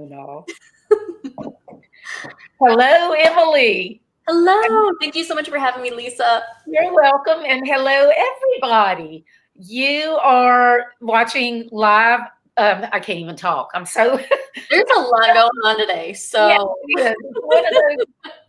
going off. Hello, Emily. Hello. Thank you so much for having me, Lisa. You're welcome. And hello, everybody. You are watching live. I can't even talk. I'm so. There's a lot going on today. So yeah,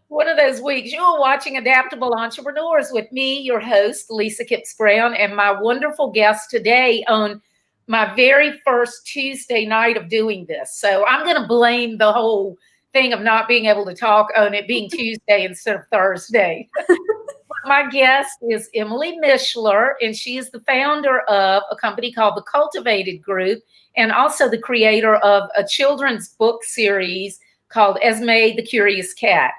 one of those weeks. You are watching Adaptable Entrepreneurs with me, your host, Lisa Kipps-Brown, and my wonderful guest today on my very first Tuesday night of doing this. So I'm going to blame the whole thing of not being able to talk on it being Tuesday instead of Thursday. My guest is Emily Mishler, and she is the founder of a company called the Cultivated Group, and also the creator of a children's book series called Esmè the Curious Cat.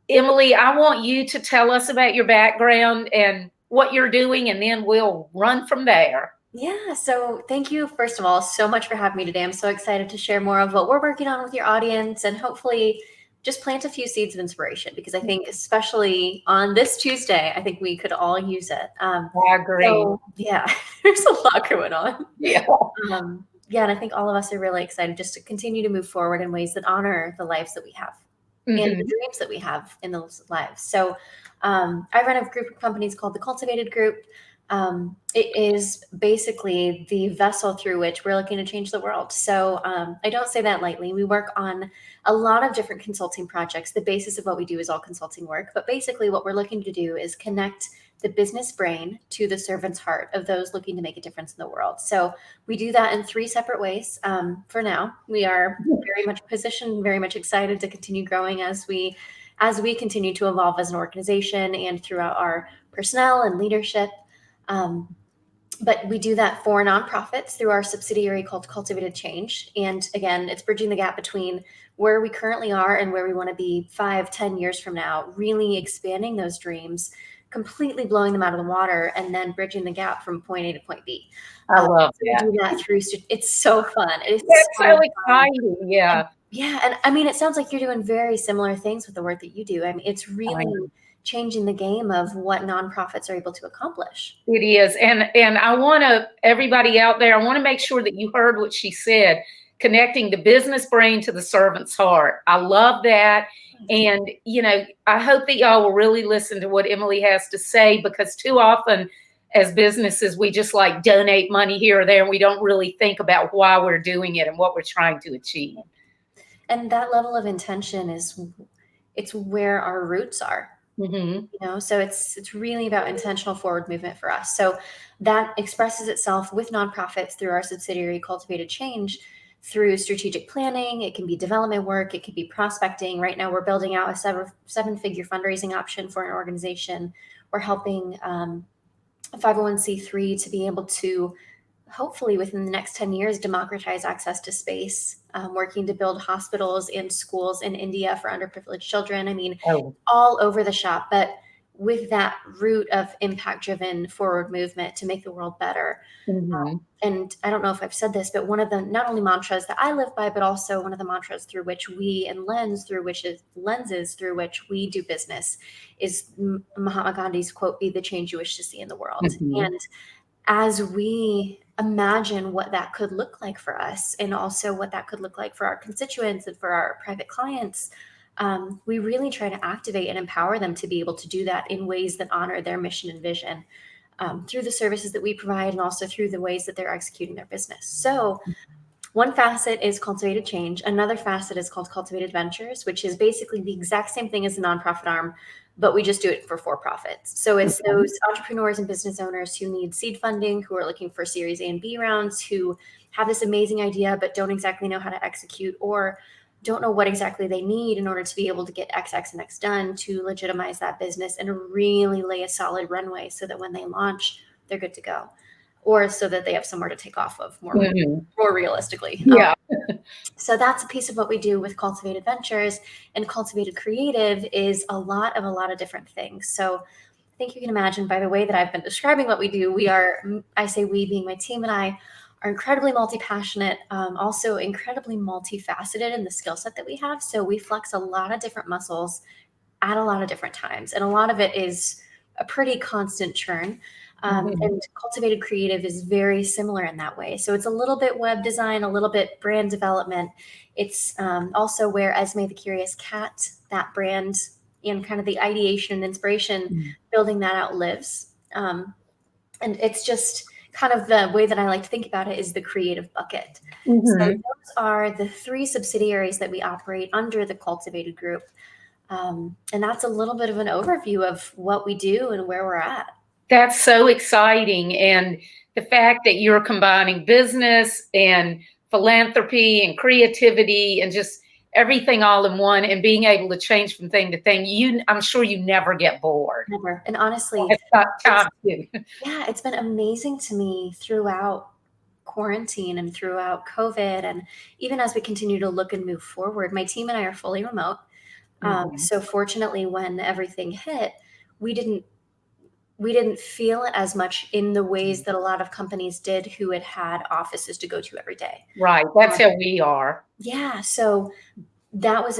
Emily, I want you to tell us about your background and what you're doing, and then we'll run from there. Yeah. So thank you, first of all, so much for having me today. I'm so excited to share more of what we're working on with your audience and hopefully just plant a few seeds of inspiration, because I think especially on this Tuesday, I think we could all use it. I agree. So, yeah, there's a lot going on. Yeah. Yeah. And I think all of us are really excited just to continue to move forward in ways that honor the lives that we have. And the dreams that we have in those lives. So I run a group of companies called the Cultivated Group. It is basically the vessel through which we're looking to change the world. So I don't say that lightly. We work on a lot of different consulting projects. The basis of what we do is all consulting work. But basically what we're looking to do is connect the business brain to the servant's heart of those looking to make a difference in the world. So we do that in 3 separate ways. For now, we are very much positioned, very much excited to continue growing as we continue to evolve as an organization and throughout our personnel and leadership. But we do that for nonprofits through our subsidiary called Cultivated Change. And again, it's bridging the gap between where we currently are and where we want to be 5-10 years from now, really expanding those dreams, completely blowing them out of the water, and then bridging the gap from point A to point B. I love that. We do that through, it's so fun. It's so exciting. Yeah. And I mean, it sounds like you're doing very similar things with the work that you do. I mean, it's really changing the game of what nonprofits are able to accomplish. It is. And I want to, everybody out there, I want to make sure that you heard what she said, connecting the business brain to the servant's heart. I love that. And, you know, I hope that y'all will really listen to what Emily has to say, because too often as businesses, we just like donate money here or there, and we don't really think about why we're doing it and what we're trying to achieve. And that level of intention it's where our roots are. You know, so it's really about intentional forward movement for us. So that expresses itself with nonprofits through our subsidiary Cultivated Change, through strategic planning. It can be development work. It could be prospecting. Right now, we're building out a 7-figure fundraising option for an organization. We're helping a 501c3 to be able to, hopefully within the next 10 years, democratize access to space, working to build hospitals and schools in India for underprivileged children. I mean, all over the shop, but with that root of impact-driven forward movement to make the world better. And I don't know if I've said this, but one of the not only mantras that I live by, but also one of the mantras through which lenses through which we do business is Mahatma Gandhi's quote, "Be the change you wish to see in the world." And as we imagine what that could look like for us, and also what that could look like for our constituents and for our private clients, we really try to activate and empower them to be able to do that in ways that honor their mission and vision, through the services that we provide and also through the ways that they're executing their business. So one facet is Cultivated Change. Another facet is called Cultivated Ventures, which is basically the exact same thing as a nonprofit arm, but we just do it for profits. So it's those entrepreneurs and business owners who need seed funding, who are looking for Series A and B rounds, who have this amazing idea but don't exactly know how to execute, or don't know what exactly they need in order to be able to get X, X, and X done to legitimize that business and really lay a solid runway so that when they launch, they're good to go, or so that they have somewhere to take off of more realistically. So that's a piece of what we do with Cultivated Ventures. And Cultivated Creative is a lot of different things. So I think you can imagine by the way that I've been describing what we do, I say we being my team and I, are incredibly multi-passionate, also incredibly multifaceted in the skill set that we have. So we flex a lot of different muscles at a lot of different times. And a lot of it is a pretty constant churn. And Cultivated Creative is very similar in that way. So it's a little bit web design, a little bit brand development. It's also where Esmè the Curious Cat, that brand, and kind of the ideation and inspiration, building that out lives. And it's just kind of the way that I like to think about it is the creative bucket. So those are the 3 subsidiaries that we operate under the Cultivated Group. And that's a little bit of an overview of what we do and where we're at. That's so exciting. And the fact that you're combining business and philanthropy and creativity and just everything all in one, and being able to change from thing to thing, I'm sure you never get bored. Never. And honestly, it's been amazing to me throughout quarantine and throughout COVID. And even as we continue to look and move forward, my team and I are fully remote. So fortunately, when everything hit, we didn't feel it as much in the ways that a lot of companies did who had offices to go to every day. Right. That's how we are. Yeah. So that was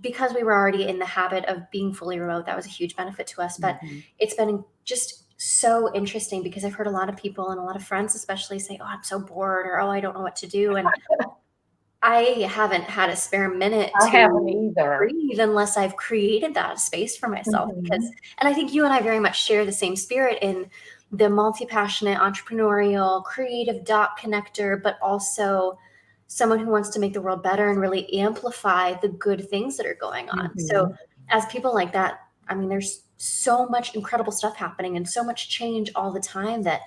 because we were already in the habit of being fully remote, that was a huge benefit to us. But it's been just so interesting because I've heard a lot of people and a lot of friends especially say, oh, I'm so bored, or, oh, I don't know what to do. And I haven't had a spare minute to breathe unless I've created that space for myself. And I think you and I very much share the same spirit in the multi-passionate, entrepreneurial, creative dot connector, but also someone who wants to make the world better and really amplify the good things that are going on. So as people like that, I mean, there's so much incredible stuff happening and so much change all the time that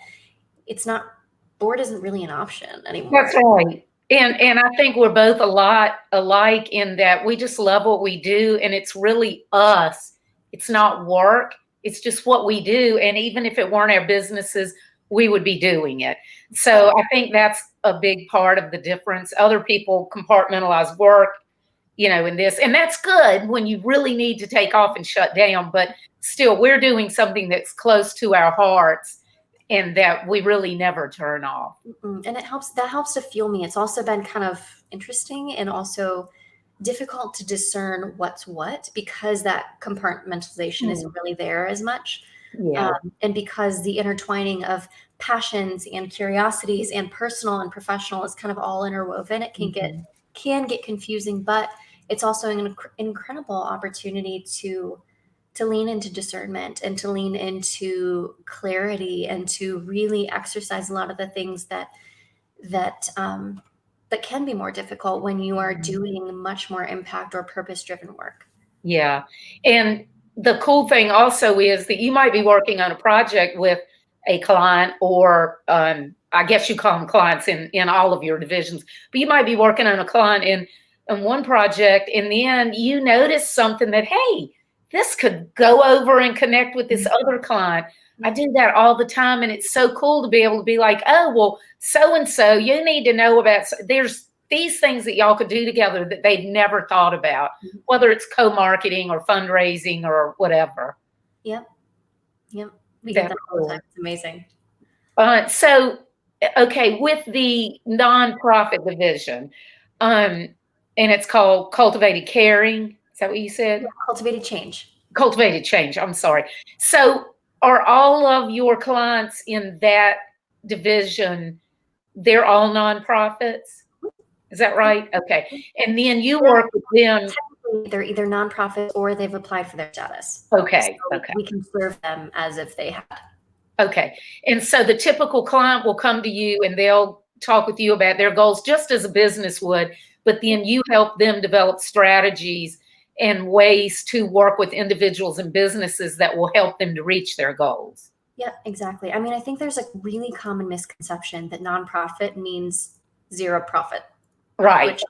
bored isn't really an option anymore. That's right. And I think we're both a lot alike in that we just love what we do, and it's really us. It's not work. It's just what we do. And even if it weren't our businesses, we would be doing it. So I think that's a big part of the difference. Other people compartmentalize work, in this, and that's good when you really need to take off and shut down. But still, we're doing something that's close to our hearts and that we really never turn off. And that helps to fuel me. It's also been kind of interesting and also difficult to discern what's what, because that compartmentalization isn't really there as much. And because the intertwining of passions and curiosities and personal and professional is kind of all interwoven, it can get confusing, but it's also an incredible opportunity to lean into discernment and to lean into clarity and to really exercise a lot of the things that can be more difficult when you are doing much more impact or purpose-driven work. Yeah. And the cool thing also is that you might be working on a project with a client, or I guess you call them clients in all of your divisions, but you might be working on a client in one project. In the end, you notice something that, hey, this could go over and connect with this other client. I do that all the time. And it's so cool to be able to be like, oh, well, so-and-so, you need to know about, there's these things that y'all could do together that they've never thought about, whether it's co-marketing or fundraising or whatever. Yep. We get that all the time. It's amazing. So, okay, with the nonprofit division, and it's called Cultivated Caring. Is that what you said? Yeah, Cultivated Change. Cultivated Change. I'm sorry. So are all of your clients in that division, they're all nonprofits? Is that right? Okay. And then you work with them. They're either nonprofits or they've applied for their status. Okay. So we can serve them as if they had. Okay. And so the typical client will come to you and they'll talk with you about their goals just as a business would, but then you help them develop strategies and ways to work with individuals and businesses that will help them to reach their goals. Yeah, exactly. I mean, I think there's a really common misconception that nonprofit means zero profit. Right. Which,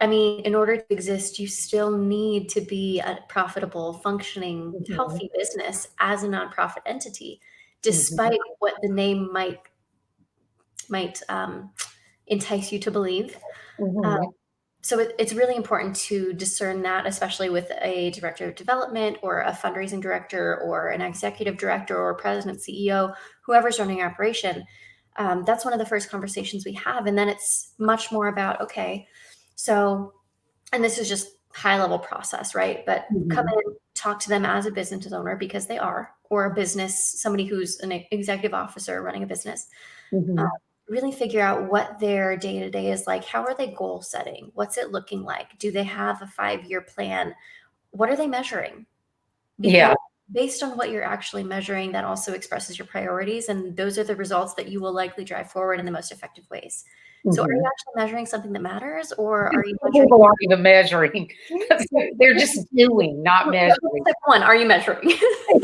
I mean, in order to exist, you still need to be a profitable, functioning, healthy business as a nonprofit entity, despite what the name might entice you to believe. So it's really important to discern that, especially with a director of development or a fundraising director or an executive director or president, CEO, whoever's running your operation. That's one of the first conversations we have. And then it's much more about, okay, so, and this is just high level process, right? But come in, talk to them as a business owner, because they are, or a business, somebody who's an executive officer running a business. Really figure out what their day-to-day is like. How are they goal setting? What's it looking like? Do they have a 5-year plan? What are they measuring? Because based on what you're actually measuring, that also expresses your priorities, and those are the results that you will likely drive forward in the most effective ways. So are you actually measuring something that matters, or are you measuring? People aren't even measuring. They're just doing, not measuring. Step 1, are you measuring?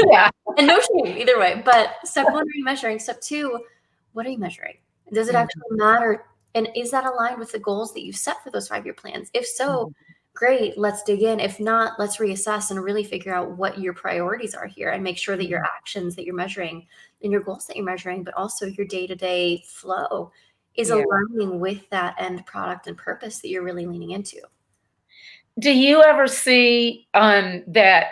Yeah. And no shame either way. But step 1, are you measuring? Step 2, what are you measuring? Does it actually matter? And is that aligned with the goals that you set for those 5-year plans? If so, great, let's dig in. If not, let's reassess and really figure out what your priorities are here, and make sure that your actions that you're measuring and your goals that you're measuring, but also your day-to-day flow, is aligning with that end product and purpose that you're really leaning into. Do you ever see that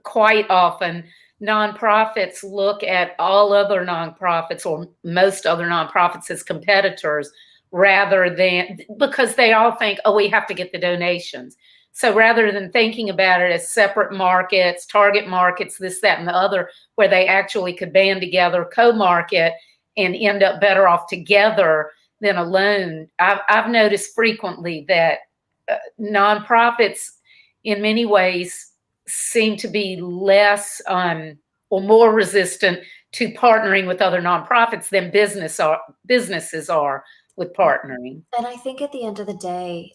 quite often nonprofits look at all other nonprofits, or most other nonprofits, as competitors, rather than, because they all think, oh, we have to get the donations. So rather than thinking about it as separate markets, target markets, this, that, and the other, where they actually could band together, co-market, and end up better off together than alone. I've noticed frequently that nonprofits in many ways seem to be less or more resistant to partnering with other nonprofits than businesses are with partnering. And I think at the end of the day,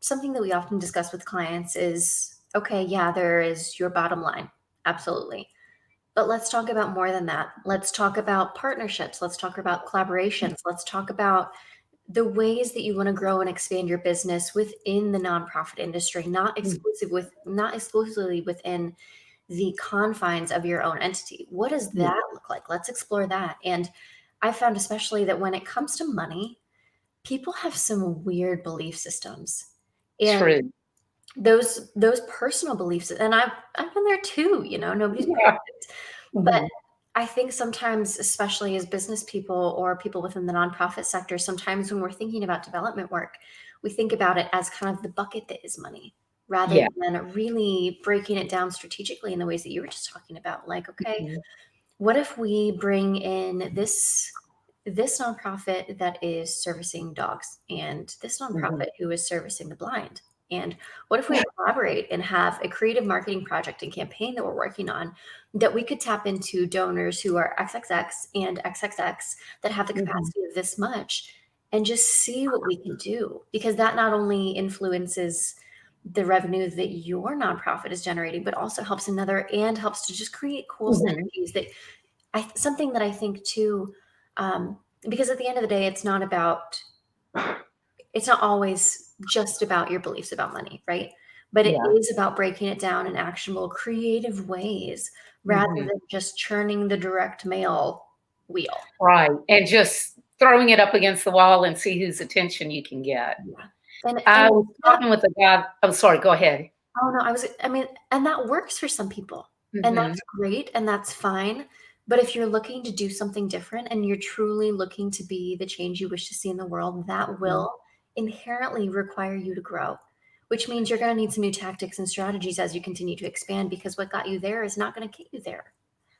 something that we often discuss with clients is, okay, yeah, there is your bottom line. Absolutely. But let's talk about more than that. Let's talk about partnerships. Let's talk about collaborations. Let's talk about the ways that you want to grow and expand your business within the nonprofit industry, not exclusively within the confines of your own entity. What does that look like? Let's explore that. And I found especially that when it comes to money, people have some weird belief systems. And True. Those personal beliefs, and I've been there too, nobody's perfect. But I think sometimes, especially as business people or people within the nonprofit sector, sometimes when we're thinking about development work, we think about it as kind of the bucket that is money, rather than really breaking it down strategically in the ways that you were just talking about. Like, okay, what if we bring in this nonprofit that is servicing dogs, and this nonprofit who is servicing the blind? And what if we collaborate and have a creative marketing project and campaign that we're working on, that we could tap into donors who are XXX and XXX that have the capacity of this much, and just see what we can do? Because that not only influences the revenue that your nonprofit is generating, but also helps another, and helps to just create cool synergies. Something that I think too, because at the end of the day, it's not always just about your beliefs about money, right? But it is about breaking it down in actionable, creative ways, rather than just churning the direct mail wheel. Right. And just throwing it up against the wall and see whose attention you can get. I was talking with a guy. Oh, sorry, go ahead. Oh, no, and that works for some people. And that's great, and that's fine. But if you're looking to do something different, and you're truly looking to be the change you wish to see in the world, that will inherently require you to grow, which means you're going to need some new tactics and strategies as you continue to expand, because what got you there is not going to get you there.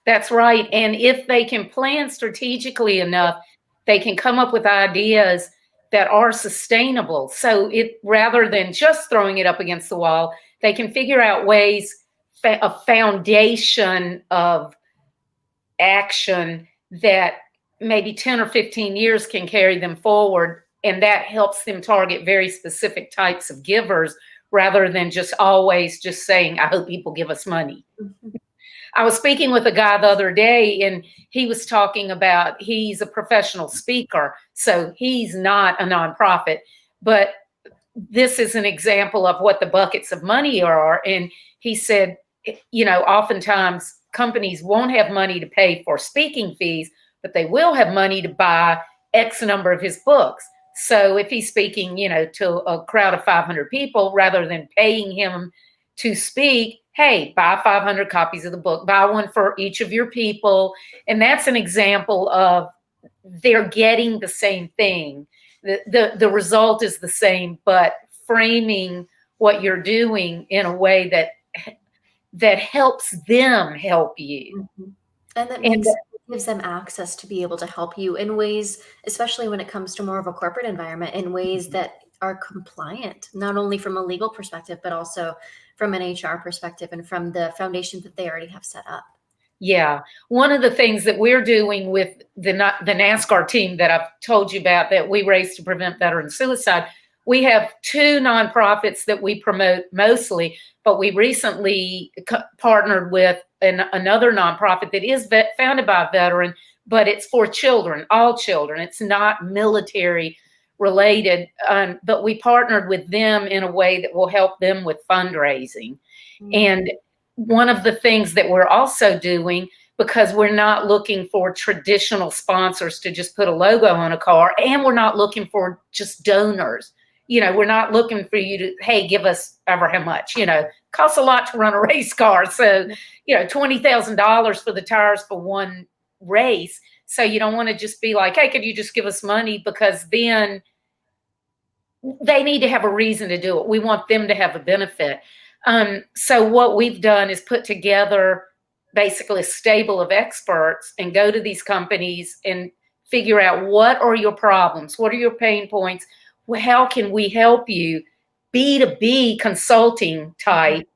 That's right. And if they can plan strategically enough, they can come up with ideas that are sustainable. So rather than just throwing it up against the wall, they can figure out ways, a foundation of action that maybe 10 or 15 years can carry them forward. And that helps them target very specific types of givers, rather than just always just saying, I hope people give us money. I was speaking with a guy the other day, and he was talking about, he's a professional speaker, so he's not a nonprofit, but this is an example of what the buckets of money are. And he said, oftentimes companies won't have money to pay for speaking fees, but they will have money to buy X number of his books. So if he's speaking, to a crowd of 500 people, rather than paying him to speak, hey, buy 500 copies of the book, buy one for each of your people. And that's an example of they're getting the same thing. The result is the same, but framing what you're doing in a way that that helps them help you. Mm-hmm. And that gives them access to be able to help you in ways, especially when it comes to more of a corporate environment, in ways that are compliant, not only from a legal perspective, but also from an HR perspective and from the foundation that they already have set up. Yeah. One of the things that we're doing with the NASCAR team that I've told you about that we raise to prevent veteran suicide, we have two nonprofits that we promote mostly, but we recently partnered with another nonprofit that is founded by a veteran, but it's for children, all children. It's not military related, but we partnered with them in a way that will help them with fundraising. Mm-hmm. And one of the things that we're also doing, because we're not looking for traditional sponsors to just put a logo on a car, and we're not looking for just donors. We're not looking for you to, hey, give us ever how much. Costs a lot to run a race car. So, $20,000 for the tires for one race. So you don't want to just be like, hey, could you just give us money? Because then they need to have a reason to do it. We want them to have a benefit. So what we've done is put together basically a stable of experts and go to these companies and figure out what are your problems, what are your pain points, how can we help you, B2B consulting type,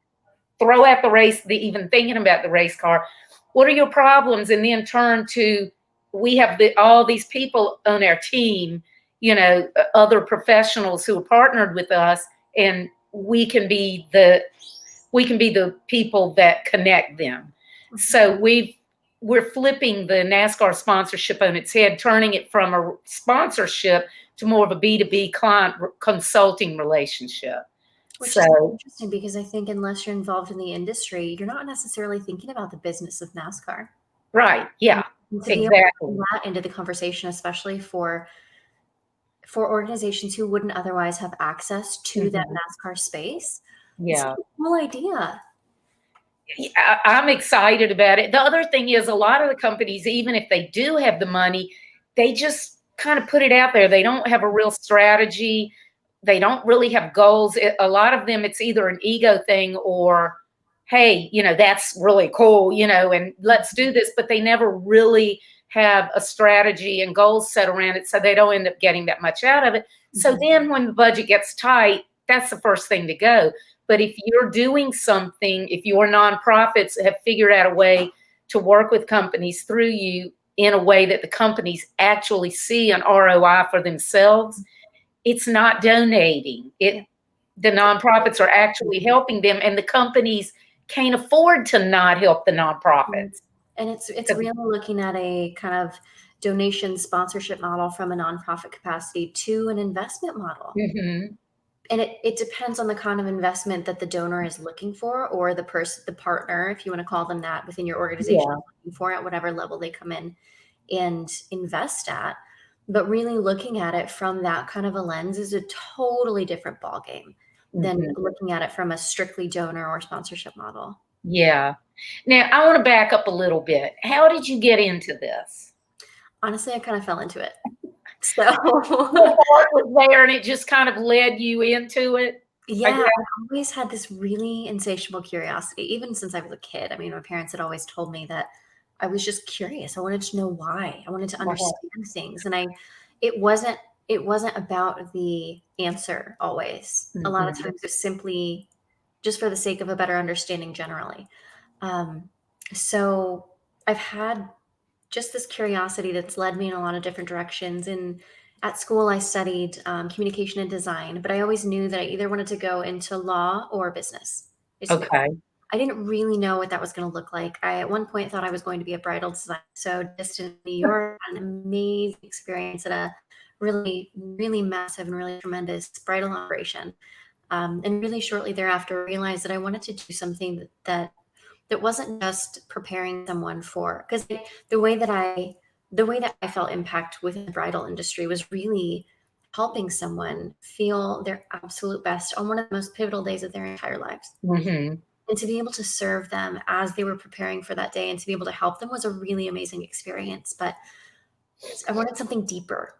throw out the race, even thinking about the race car, what are your problems, and then turn to, we have all these people on our team, other professionals who are partnered with us, and we can be the people that connect them. So we're flipping the NASCAR sponsorship on its head, turning it from a sponsorship to more of a B2B client consulting relationship. Which is interesting, because I think unless you're involved in the industry, you're not necessarily thinking about the business of NASCAR. Right. Yeah. And to be able to bring that into the conversation, especially for organizations who wouldn't otherwise have access to that NASCAR space. Yeah. It's a cool idea. I'm excited about it. The other thing is, a lot of the companies, even if they do have the money, they just kind of put it out there. They don't have a real strategy. They don't really have goals. A lot of them, it's either an ego thing or, hey, that's really cool, and let's do this. But they never really have a strategy and goals set around it, so they don't end up getting that much out of it. So then when the budget gets tight, that's the first thing to go. But if you're doing something, if your nonprofits have figured out a way to work with companies through you in a way that the companies actually see an ROI for themselves, it's not donating. The nonprofits are actually helping them, and the companies can't afford to not help the nonprofits. And it's really looking at a kind of donation sponsorship model from a nonprofit capacity to an investment model. Mm-hmm. And it depends on the kind of investment that the donor is looking for, or the partner, if you want to call them that, within your organization, is looking for, at whatever level they come in and invest at. But really looking at it from that kind of a lens is a totally different ballgame than looking at it from a strictly donor or sponsorship model. Yeah. Now, I want to back up a little bit. How did you get into this? Honestly, I kind of fell into it. So the part was there and it just kind of led you into it? Yeah, I've always had this really insatiable curiosity, even since I was a kid. I mean, my parents had always told me that I was just curious. I wanted to know why. I wanted to understand things. And it wasn't about the answer always. A lot of times it's simply just for the sake of a better understanding generally. So I've had just this curiosity that's led me in a lot of different directions. And at school, I studied communication and design, but I always knew that I either wanted to go into law or business. Okay. I didn't really know what that was going to look like. I, at one point, thought I was going to be a bridal designer. So just in New York, an amazing experience at a really, really massive and really tremendous bridal operation. And really shortly thereafter, realized that I wanted to do something that wasn't just preparing someone for, because the way that I felt impact within the bridal industry was really helping someone feel their absolute best on one of the most pivotal days of their entire lives. Mm-hmm. And to be able to serve them as they were preparing for that day and to be able to help them was a really amazing experience. But I wanted something deeper.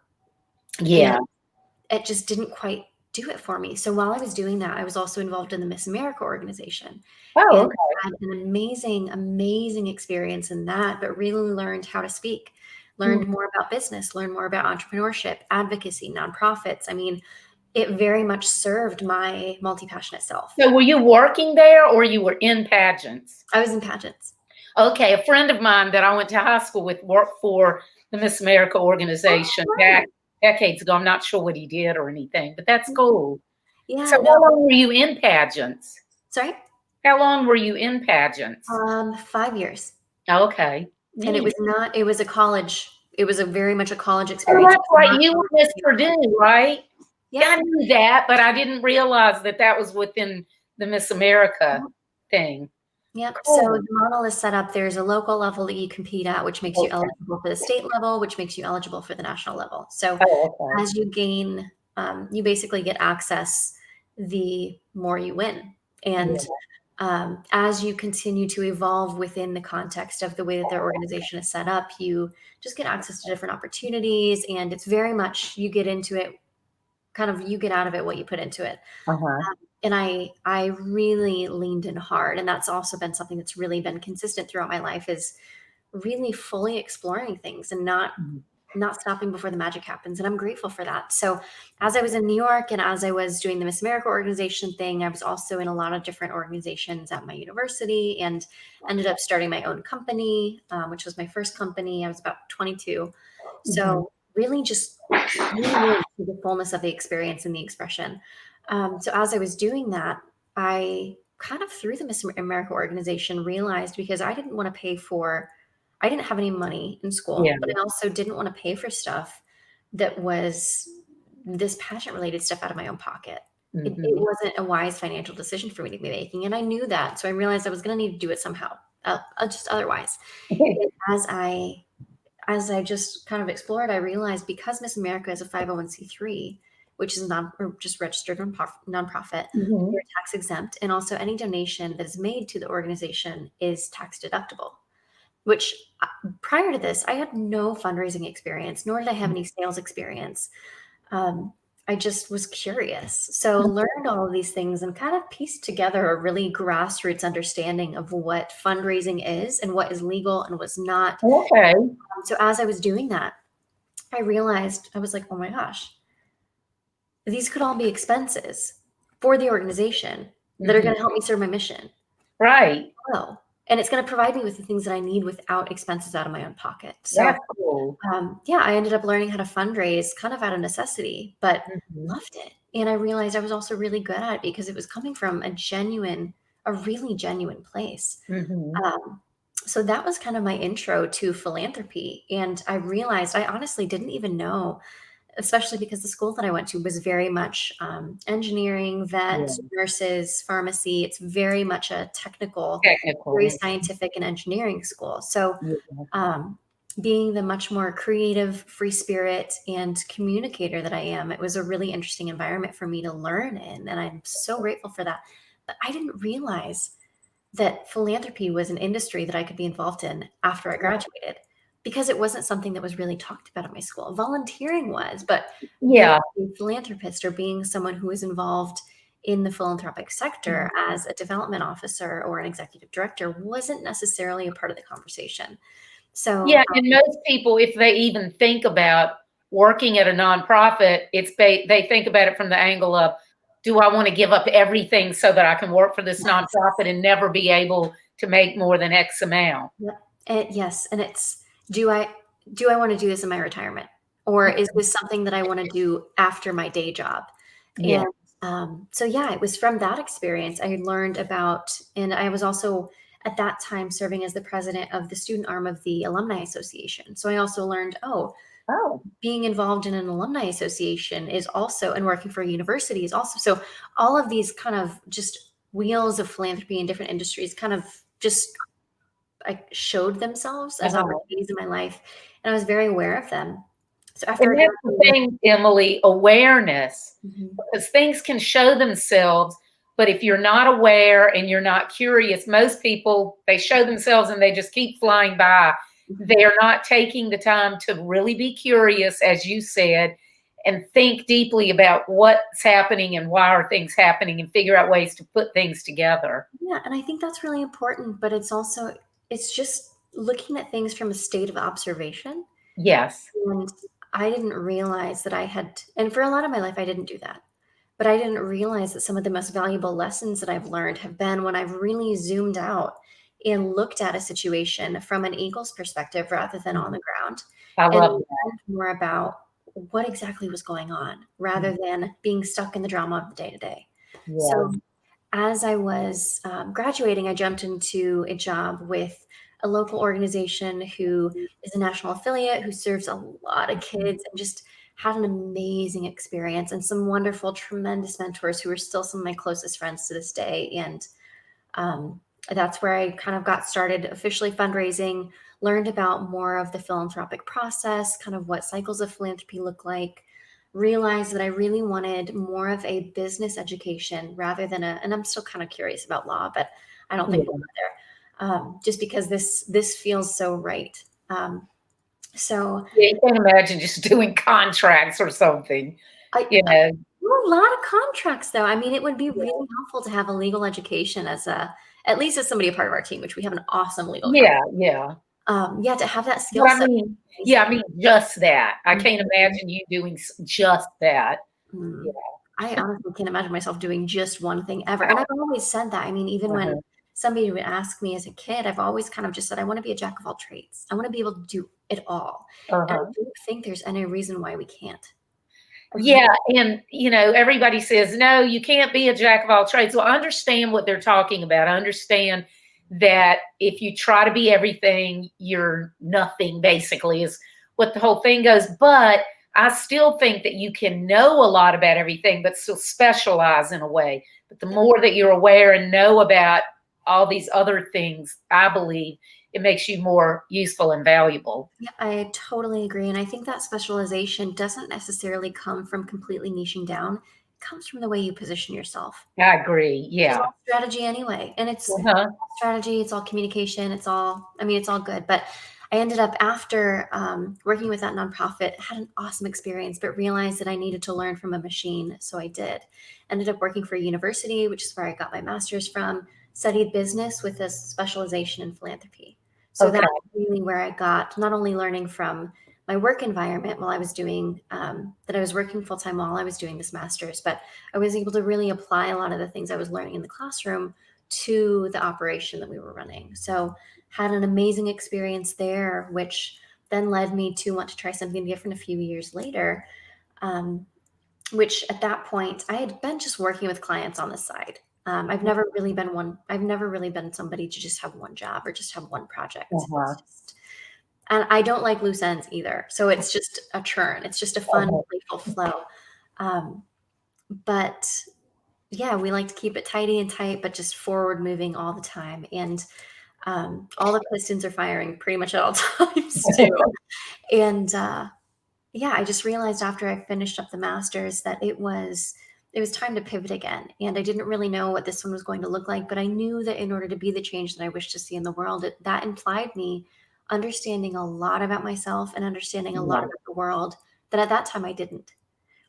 Yeah. And it just didn't quite do it for me. So while I was doing that, I was also involved in the Miss America organization. Oh, And okay. I had an amazing, amazing experience in that, but really learned how to speak, learned more about business, learned more about entrepreneurship, advocacy, nonprofits. I mean, it very much served my multi-passionate self. So were you working there or you were in pageants? I was in pageants. Okay, a friend of mine that I went to high school with worked for the Miss America organization back decades ago. I'm not sure what he did or anything, but that's cool. Yeah. So how long were you in pageants? Sorry? How long were you in pageants? 5 years. Okay. And it was a college. It was a very much a college Oh, experience. that's right. You were Miss Purdue, right? Yeah. I knew that, but I didn't realize that that was within the Miss America thing. Yep. Cool. So the model is set up. There's a local level that you compete at, which makes you eligible for the state level, which makes you eligible for the national level. So as you gain, you basically get access the more you win. And as you continue to evolve within the context of the way that their organization is set up, you just get access to different opportunities. And it's very much, you get into it, kind of, you get out of it what you put into it. And I really leaned in hard. And that's also been something that's really been consistent throughout my life, is really fully exploring things and not stopping before the magic happens. And I'm grateful for that. So as I was in New York and as I was doing the Miss America organization thing, I was also in a lot of different organizations at my university and ended up starting my own company, which was my first company. I was about 22. So really just really the fullness of the experience and the expression. So as I was doing that, I kind of through the Miss America organization realized, because I didn't have any money in school, but I also didn't want to pay for stuff that was this pageant related stuff out of my own pocket. It wasn't a wise financial decision for me to be making. And I knew that. So I realized I was going to need to do it somehow, just otherwise. As I just kind of explored, I realized because Miss America is a 501c3, which is just registered nonprofit, they're tax exempt. And also any donation that is made to the organization is tax deductible, which prior to this, I had no fundraising experience, nor did I have any sales experience. I just was curious. So learned all of these things and kind of pieced together a really grassroots understanding of what fundraising is and what is legal and what's not. So as I was doing that, I realized, I was like, oh my gosh, these could all be expenses for the organization that are going to help me serve my mission. Right. Oh, and it's going to provide me with the things that I need without expenses out of my own pocket. So, that's cool. I ended up learning how to fundraise kind of out of necessity, but loved it. And I realized I was also really good at it because it was coming from a really genuine place. So that was kind of my intro to philanthropy. And I realized I honestly didn't even know, especially because the school that I went to was very much engineering, vet, nurses, pharmacy. It's very much a technical, very scientific and engineering school. So being the much more creative, free spirit and communicator that I am, it was a really interesting environment for me to learn in. And I'm so grateful for that. But I didn't realize that philanthropy was an industry that I could be involved in after I graduated, because it wasn't something that was really talked about at my school. Volunteering was, but being a philanthropist or being someone who was involved in the philanthropic sector as a development officer or an executive director wasn't necessarily a part of the conversation. So and most people, if they even think about working at a nonprofit, they think about it from the angle of, do I want to give up everything so that I can work for this nonprofit and never be able to make more than X amount? Yes. And it's, do I want to do this in my retirement? Or is this something that I want to do after my day job? And it was from that experience I learned about, and I was also at that time serving as the president of the student arm of the Alumni Association. So I also learned, being involved in an alumni association is also, and working for a university is also, so all of these kind of just wheels of philanthropy in different industries kind of just showed themselves as opportunities in my life. And I was very aware of them. So after and that's the thing, Emily, awareness, because things can show themselves, but if you're not aware and you're not curious, most people, they show themselves and they just keep flying by. They're not taking the time to really be curious, as you said, and think deeply about what's happening and why are things happening and figure out ways to put things together. Yeah, and I think that's really important, but it's just looking at things from a state of observation. Yes. And I didn't realize that and for a lot of my life, I didn't do that. But I didn't realize that some of the most valuable lessons that I've learned have been when I've really zoomed out and looked at a situation from an eagle's perspective rather than on the ground. I And love learned more about what exactly was going on rather than being stuck in the drama of the day to day. So as I was graduating, I jumped into a job with a local organization who is a national affiliate who serves a lot of kids, and just had an amazing experience and some wonderful, tremendous mentors who are still some of my closest friends to this day. And that's where I kind of got started officially fundraising, learned about more of the philanthropic process, kind of what cycles of philanthropy look like, realized that I really wanted more of a business education rather than and I'm still kind of curious about law, but I don't think we'll go there, just because this feels so right. So you can't imagine just doing contracts or something. I do a lot of contracts though. I mean, it would be really helpful to have a legal education at least as somebody a part of our team, which we have an awesome legal counsel. Yeah, to have that skill set. I mean, just that. I can't imagine you doing just that. Yeah. I honestly can't imagine myself doing just one thing ever. And I've always said that. I mean, even when somebody would ask me as a kid, I've always kind of just said, I want to be a jack of all trades. I want to be able to do it all. And I don't think there's any reason why we can't. Yeah. And, everybody says, no, you can't be a jack of all trades. Well, I understand what they're talking about. I understand that if you try to be everything, you're nothing, basically, is what the whole thing goes. But I still think that you can know a lot about everything, but still specialize in a way. But the more that you're aware and know about all these other things, I believe it makes you more useful and valuable. Yeah, I totally agree. And I think that specialization doesn't necessarily come from completely niching down. It comes from the way you position yourself. I agree. Yeah. It's all strategy anyway. And it's all strategy, it's all communication, it's all good. But I ended up, after working with that nonprofit, had an awesome experience, but realized that I needed to learn from a machine. So I did. Ended up working for a university, which is where I got my master's from, studied business with a specialization in philanthropy. So that's really where I got not only learning from my work environment while I was doing, that I was working full-time while I was doing this master's, but I was able to really apply a lot of the things I was learning in the classroom to the operation that we were running. So had an amazing experience there, which then led me to want to try something different a few years later, which at that point I had been just working with clients on the side. I've never really been somebody to just have one job or just have one project. And I don't like loose ends either. So it's just a churn. It's just a fun, playful flow. But yeah, we like to keep it tidy and tight, but just forward moving all the time. And all the pistons are firing pretty much at all times too. And yeah, I just realized after I finished up the master's that it was time to pivot again. And I didn't really know what this one was going to look like, but I knew that in order to be the change that I wished to see in the world, that implied me understanding a lot about myself and understanding a lot about the world that at that time I didn't.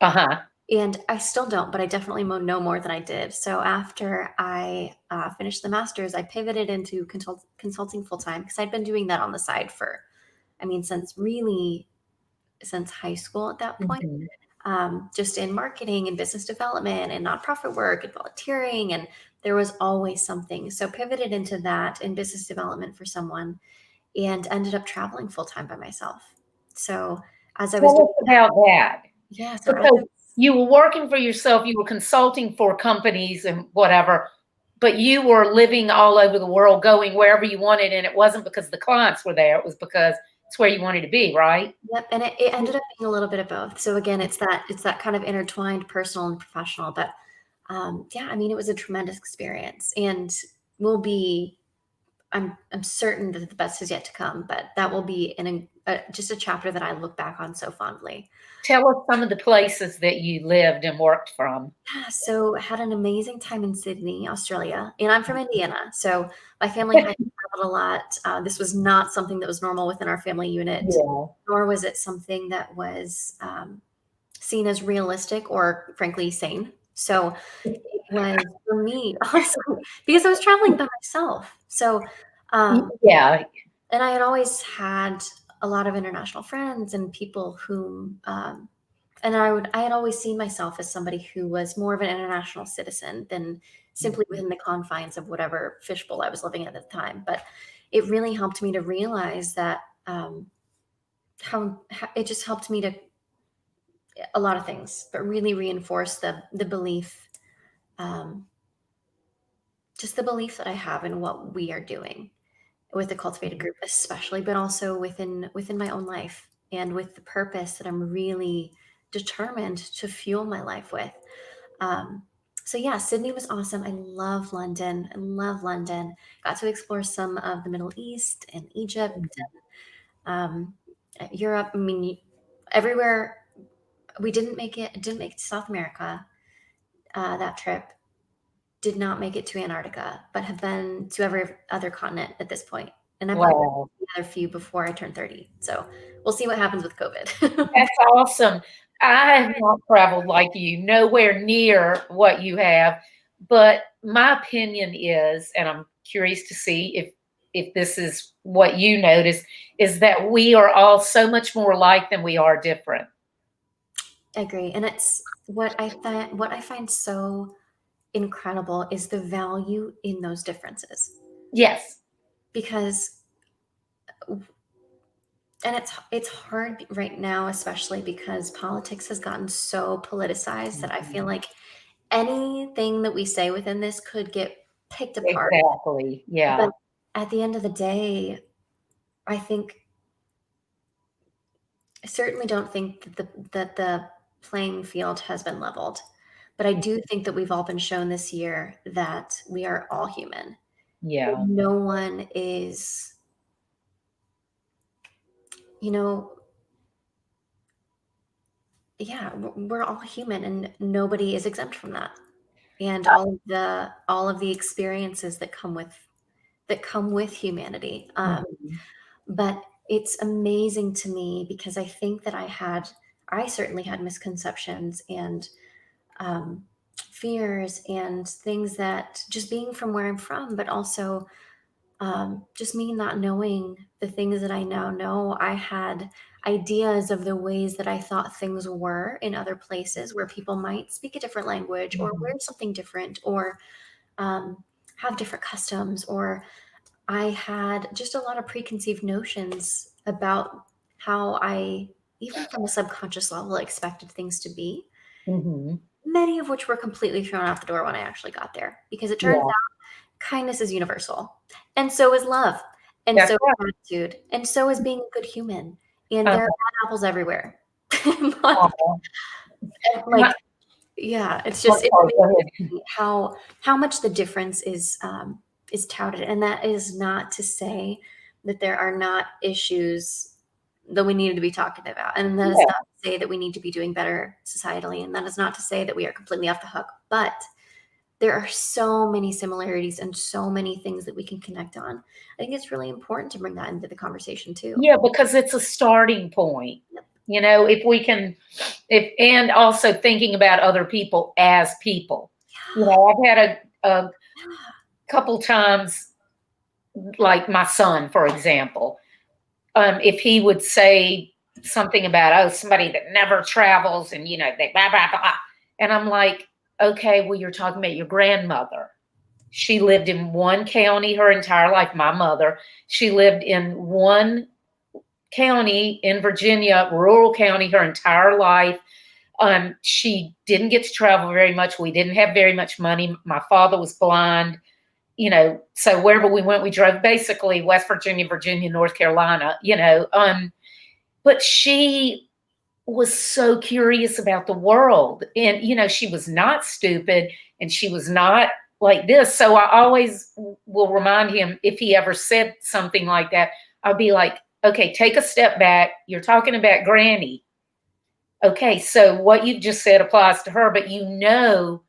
And I still don't, but I definitely know more than I did. So after I finished the master's, I pivoted into consulting full-time, because I'd been doing that on the side since high school at that point. Just in marketing and business development and nonprofit work and volunteering, and there was always something. So pivoted into that in business development for someone, and ended up traveling full-time by myself. So as I was doing about that. Yeah. So you were working for yourself, you were consulting for companies and whatever, but you were living all over the world, going wherever you wanted. And it wasn't because the clients were there, it was because it's where you wanted to be, right? Yep. And it ended up being a little bit of both. So again, it's that kind of intertwined personal and professional. But yeah, I mean, it was a tremendous experience, and I'm certain that the best is yet to come, but that will be just a chapter that I look back on so fondly. Tell us some of the places that you lived and worked from. Yeah, so had an amazing time in Sydney, Australia, and I'm from Indiana, so my family had traveled a lot. This was not something that was normal within our family unit, nor was it something that was seen as realistic or frankly sane. So it was for me, honestly, because I was traveling by myself. So, Yeah. and I had always had a lot of international friends and people who, and I had always seen myself as somebody who was more of an international citizen than simply within the confines of whatever fishbowl I was living in at the time. But it really helped me to realize that how it just helped me to a lot of things, but really reinforce the belief, just the belief that I have in what we are doing with the Cultivated Group, especially, but also within my own life and with the purpose that I'm really determined to fuel my life with. So yeah, Sydney was awesome. I love London. I love London. Got to explore some of the Middle East and Egypt, and, Europe. I mean, everywhere. We didn't make it. Didn't make it to South America. That trip did not make it to Antarctica, but have been to every other continent at this point. And I plan Wow. the other few before I turn 30. So we'll see what happens with COVID. That's awesome. I have not traveled like you, nowhere near what you have. But my opinion is, and I'm curious to see if this is what you notice, is that we are all so much more alike than we are different. I agree. And it's what I find so incredible is the value in those differences. Yes. Because and it's hard right now, especially because politics has gotten so politicized that I feel like anything that we say within this could get picked apart. Exactly. Yeah. But at the end of the day, I certainly don't think that the playing field has been leveled. But I do think that we've all been shown this year that we are all human. Yeah. No one is, you know, yeah, we're all human and nobody is exempt from that. And all of the experiences that come with humanity. Mhm. But it's amazing to me because I think that I certainly had misconceptions and fears and things that just being from where I'm from, but also just me not knowing the things that I now know. I had ideas of the ways that I thought things were in other places where people might speak a different language or wear Mhm. something different or have different customs, or I had just a lot of preconceived notions about how I, even from a subconscious level, expected things to be, Mhm. many of which were completely thrown out the door when I actually got there. Because it turns Yeah. out kindness is universal, and so is love, and That's so right. is gratitude, and so is being a good human. And there are Uh-huh. bad apples everywhere. like, Uh-huh. like, yeah, it's I'm just it's sorry, go amazing ahead. to me how much the difference is touted, and that is not to say that there are not issues that we needed to be talking about, and that is Yeah. not to say that we need to be doing better societally, and that is not to say that we are completely off the hook, but there are so many similarities and so many things that we can connect on. I think it's really important to bring that into the conversation too. Yeah, because it's a starting point. You know, if we can, if and also thinking about other people as people. You know, I've had a couple times, like my son, for example, if he would say something about, oh, somebody that never travels and, you know, they blah, blah, blah. And I'm like, okay, well, you're talking about your grandmother. She lived in one county her entire life, my mother. She lived in one county in Virginia, rural county, her entire life. She didn't get to travel very much. We didn't have very much money. My father was blind, you know, so wherever we went, we drove basically West Virginia, Virginia, North Carolina, you know. But she was so curious about the world. And, you know, she was not stupid and she was not like this. So I always will remind him if he ever said something like that, I'll be like, okay, take a step back. You're talking about Granny. Okay, so what you've just said applies to her, but you know,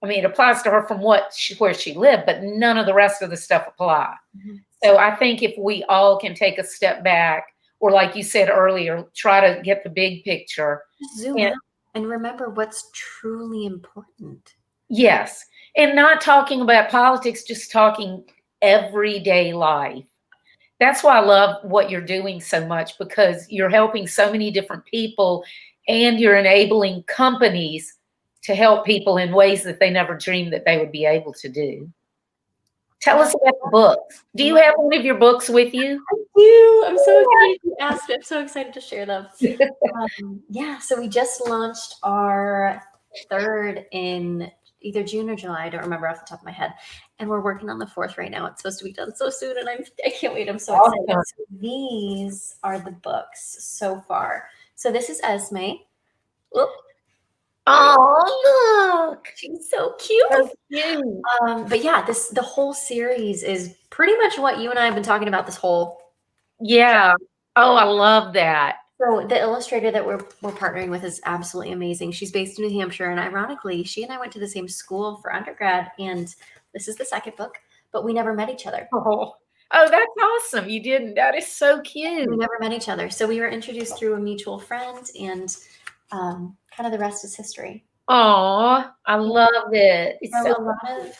I mean, it applies to her from where she lived, but none of the rest of the stuff apply. Mhm. So I think if we all can take a step back, or like you said earlier, try to get the big picture Just zoom and out. and remember what's truly important. Yes. And not talking about politics, just talking everyday life. That's why I love what you're doing so much, because you're helping so many different people and you're enabling companies to help people in ways that they never dreamed that they would be able to do. Tell us about the books. Do you have one of your books with you? I do. I'm so excited you asked. I'm so excited to share them. Yeah, so we just launched our third in either June or July. I don't remember off the top of my head. And we're working on the fourth right now. It's supposed to be done so soon, and I can't wait. I'm so excited. Awesome. So these are the books so far. So this is Esmè. Oop. Oh, look. She's so cute. So cute. But yeah, the whole series is pretty much what you and I have been talking about this whole. Yeah. Oh, I love that. So the illustrator that we're partnering with is absolutely amazing. She's based in New Hampshire, and ironically, she and I went to the same school for undergrad, and this is the second book, but we never met each other. Oh, that's awesome. You didn't. That is so cute. We never met each other. So we were introduced through a mutual friend, and kind of the rest is history. Oh, I love it. It's so a lot of,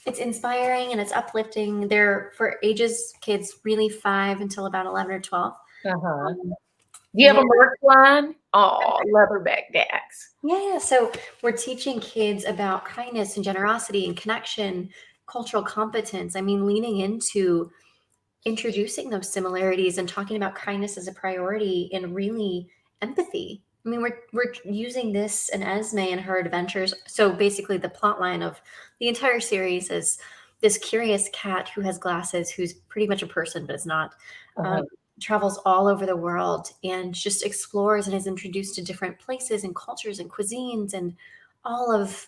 it's inspiring and it's uplifting. They're for kids really 5 until about 11 or 12. Uh-huh. Do you have a merch line? Oh, leatherback Dax. Yeah. So we're teaching kids about kindness and generosity and connection, cultural competence. I mean, leaning into introducing those similarities and talking about kindness as a priority and really empathy. I mean, we're using this and Esmè and her adventures. So basically the plot line of the entire series is this curious cat who has glasses, who's pretty much a person, but is not, travels all over the world and just explores and is introduced to different places and cultures and cuisines and all of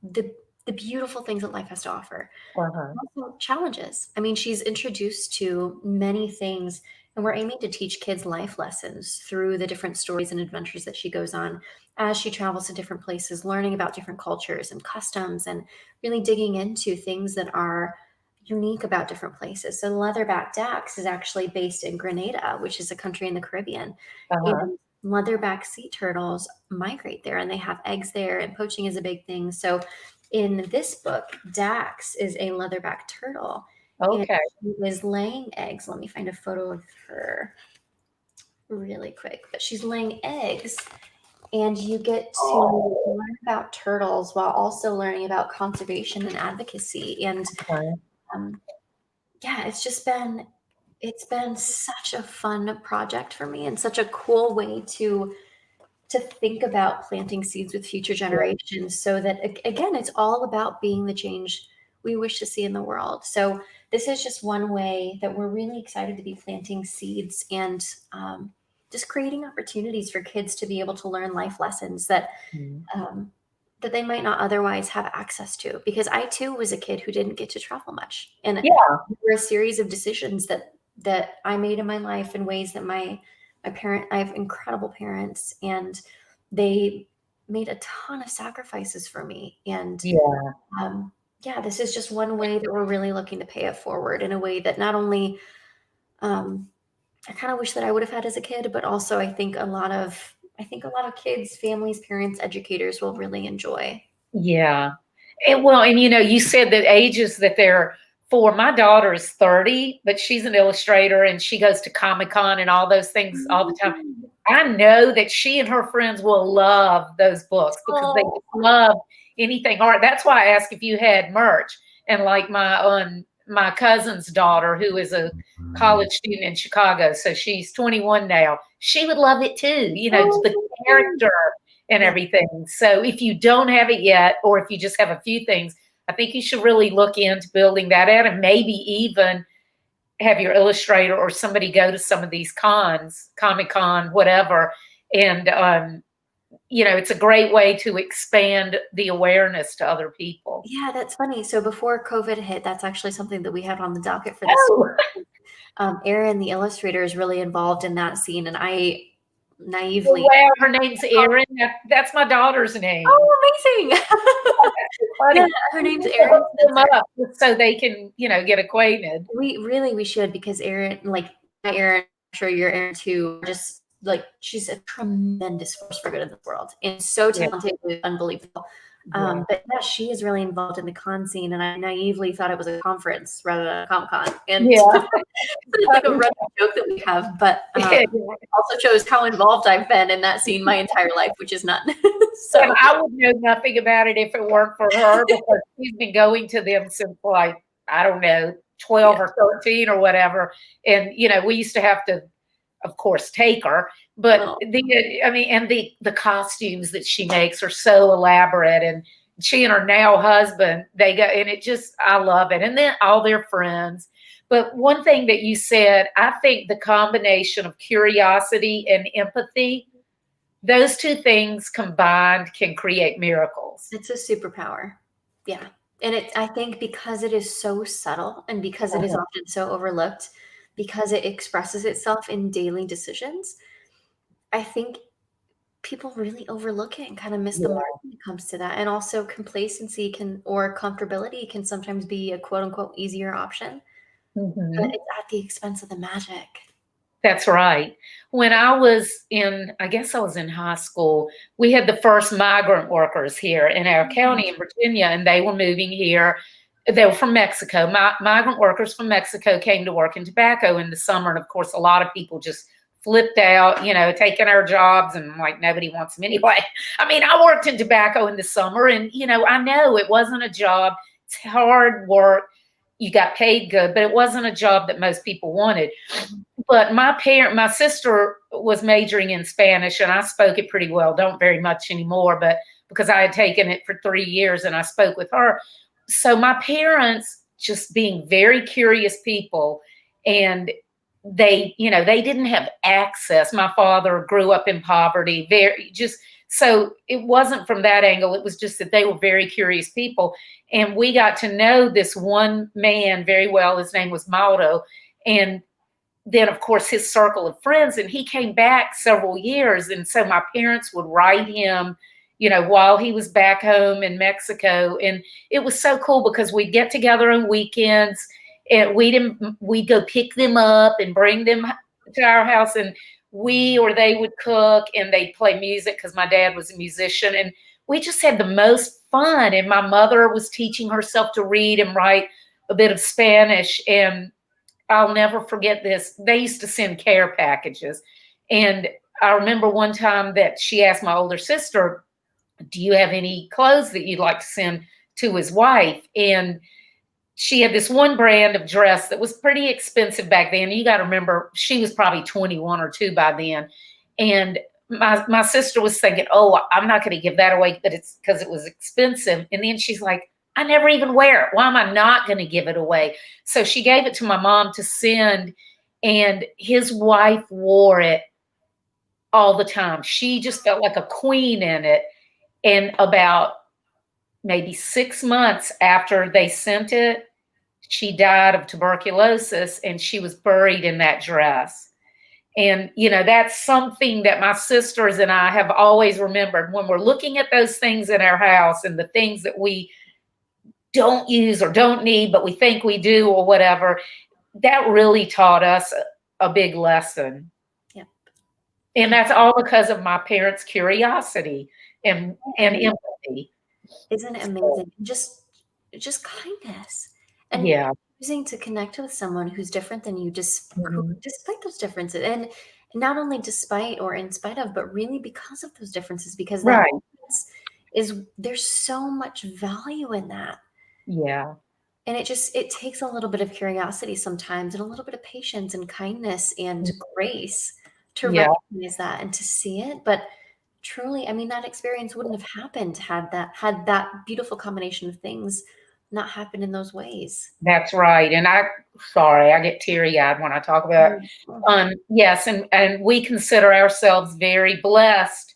the beautiful things that life has to offer. Also challenges. I mean, she's introduced to many things, and we're aiming to teach kids life lessons through the different stories and adventures that she goes on as she travels to different places, learning about different cultures and customs and really digging into things that are unique about different places. So leatherback Dax is actually based in Grenada, which is a country in the Caribbean. And leatherback sea turtles migrate there, and they have eggs there, and poaching is a big thing. So in this book, Dax is a leatherback turtle. Okay. And she is laying eggs. Let me find a photo of her really quick. But she's laying eggs, and you get to learn about turtles while also learning about conservation and advocacy. And yeah, it's been such a fun project for me and such a cool way to think about planting seeds with future generations, so that again, it's all about being the change we wish to see in the world. So this is just one way that we're really excited to be planting seeds and just creating opportunities for kids to be able to learn life lessons that that they might not otherwise have access to. Because I too was a kid who didn't get to travel much, and there were a series of decisions that I made in my life in ways that I have incredible parents, and they made a ton of sacrifices for me. And this is just one way that we're really looking to pay it forward in a way that not only I kind of wish that I would have had as a kid, but also I think a lot of kids, families, parents, educators will really enjoy. Yeah. And you said that ages that they're for. My daughter is 30, but she's an illustrator and she goes to Comic-Con and all those things all the time. I know that she and her friends will love those books because they love anything art. That's why I asked if you had merch. And like my cousin's daughter, who is a college student in Chicago, so she's 21 now, she would love it too, the character and everything. So if you don't have it yet, or if you just have a few things, I think you should really look into building that out, and maybe even have your illustrator or somebody go to some of these cons, Comic-Con, whatever. And, it's a great way to expand the awareness to other people. Yeah, that's funny. So before COVID hit, that's actually something that we had on the docket for this. Erin, the illustrator, is really involved in that scene, and I naively. Wow, her name's Erin. That's my daughter's name. Oh, amazing! Yeah, her name's Erin. Them up so they can, get acquainted. We should, because Erin, I'm sure you're Erin too, just she's a tremendous force for good in this world and so talented, unbelievable. But yeah, she is really involved in the con scene, and I naively thought it was a conference rather than a Comic-Con. And it's like a running joke that we have, but also shows how involved I've been in that scene my entire life, which is none. So and I would know nothing about it if it weren't for her, because she's been going to them since like, I don't know, 12 or 13 or whatever. And, you know, we used to have to, of course, take her. But the costumes that she makes are so elaborate, and she and her now husband, they go, and it just, I love it. And then all their friends. But one thing that you said, I think the combination of curiosity and empathy, those two things combined can create miracles. It's a superpower. Yeah. And I think because it is so subtle, and because it is often so overlooked, because it expresses itself in daily decisions, I think people really overlook it and kind of miss the mark when it comes to that. And also complacency or comfortability can sometimes be a quote unquote easier option, but it's at the expense of the magic. That's right. When I was I guess I was in high school, we had the first migrant workers here in our county in Virginia, and they were moving here. They were from Mexico. Migrant workers from Mexico came to work in tobacco in the summer. And of course, a lot of people just flipped out, you know, taking our jobs, and like, nobody wants them anyway. I mean, I worked in tobacco in the summer, and, you know, I know it wasn't a job. It's hard work. You got paid good, but it wasn't a job that most people wanted. But my sister was majoring in Spanish, and I spoke it pretty well. Don't very much anymore, but because I had taken it for 3 years and I spoke with her. So my parents, just being very curious people, and they didn't have access. My father grew up in poverty, so it wasn't from that angle. It was just that they were very curious people. And we got to know this one man very well. His name was Mauro. And then, of course, his circle of friends, and he came back several years. And so my parents would write him, you know, while he was back home in Mexico. And it was so cool because we'd get together on weekends, and we'd go pick them up and bring them to our house, and they would cook, and they'd play music because my dad was a musician, and we just had the most fun. And my mother was teaching herself to read and write a bit of Spanish. And I'll never forget this. They used to send care packages. And I remember one time that she asked my older sister, do you have any clothes that you'd like to send to his wife? And she had this one brand of dress that was pretty expensive back then. You got to remember, she was probably 21 or 2 by then. And my sister was thinking, oh, I'm not going to give that away, but it's because it was expensive. And then she's like, I never even wear it. Why am I not going to give it away? So she gave it to my mom to send, and his wife wore it all the time. She just felt like a queen in it. And about maybe 6 months after they sent it, she died of tuberculosis, and she was buried in that dress. And, you know, that's something that my sisters and I have always remembered when we're looking at those things in our house, and the things that we don't use or don't need, but we think we do or whatever. That really taught us a big lesson. Yep. And that's all because of my parents' curiosity and empathy. Isn't it amazing? Just kindness. And choosing to connect with someone who's different than you, despite those differences. And not only despite or in spite of, but really because of those differences, because that there's so much value in that. Yeah. And it takes a little bit of curiosity sometimes, and a little bit of patience and kindness and grace to recognize that and to see it. But truly, I mean, that experience wouldn't have happened had that beautiful combination of things not happened in those ways. That's right. And I get teary-eyed when I talk about yes, and we consider ourselves very blessed,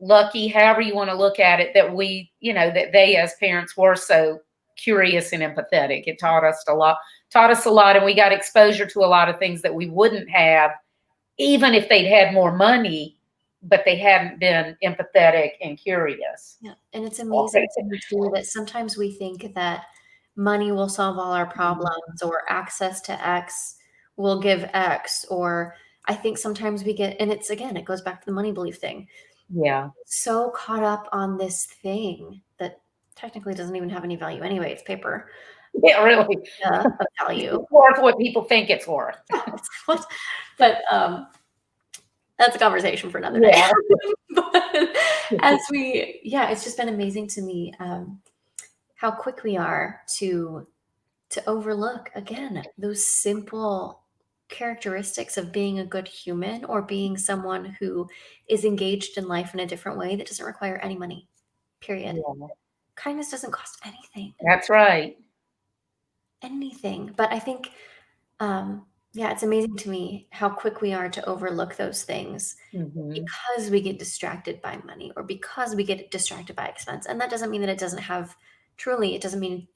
lucky, however you want to look at it, that we, you know, that they as parents were so curious and empathetic. It taught us a lot, and we got exposure to a lot of things that we wouldn't have even if they'd had more money, but they hadn't been empathetic and curious. Yeah, and it's amazing to me too that sometimes we think that money will solve all our problems, or access to X will give X, or I think sometimes we get, and it's, again, it goes back to the money belief thing. Yeah. So caught up on this thing that technically doesn't even have any value anyway. It's paper. Yeah, really. Of value. It's worth what people think it's worth. But that's a conversation for another day. Yeah. But it's just been amazing to me how quick we are to overlook, again, those simple characteristics of being a good human or being someone who is engaged in life in a different way that doesn't require any money, period. Yeah. Kindness doesn't cost anything. That's right. Anything. But I think, it's amazing to me how quick we are to overlook those things because we get distracted by money or because we get distracted by expense. And that doesn't mean that it doesn't have, truly, it doesn't mean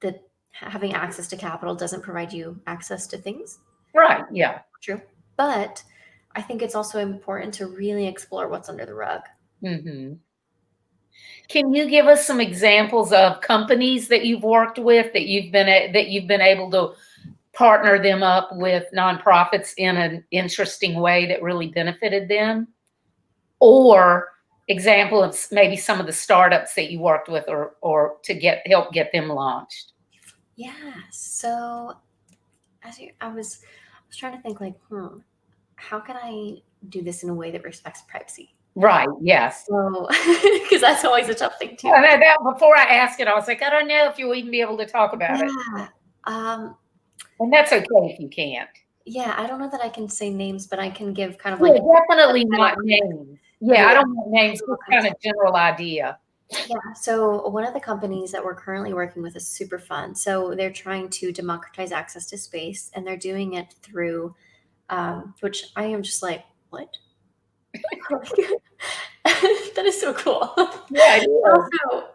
that having access to capital doesn't provide you access to things. Right. Yeah. True. But I think it's also important to really explore what's under the rug. Can you give us some examples of companies that you've worked with that you've been able to partner them up with nonprofits in an interesting way that really benefited them? Or example of maybe some of the startups that you worked with or to help get them launched? Yeah. So I was trying to think, like, how can I do this in a way that respects privacy? Right. Yes. So, because that's always a tough thing too. Before I ask it, I was like, I don't know if you'll even be able to talk about it. And that's okay if you can't. Yeah, I don't know that I can say names, but I can give kind of definitely not names. Yeah, I don't want names, just kind of general idea. Yeah, so one of the companies that we're currently working with is super fun. So they're trying to democratize access to space, and they're doing it through, which I am just like, what? That is so cool. Yeah, also,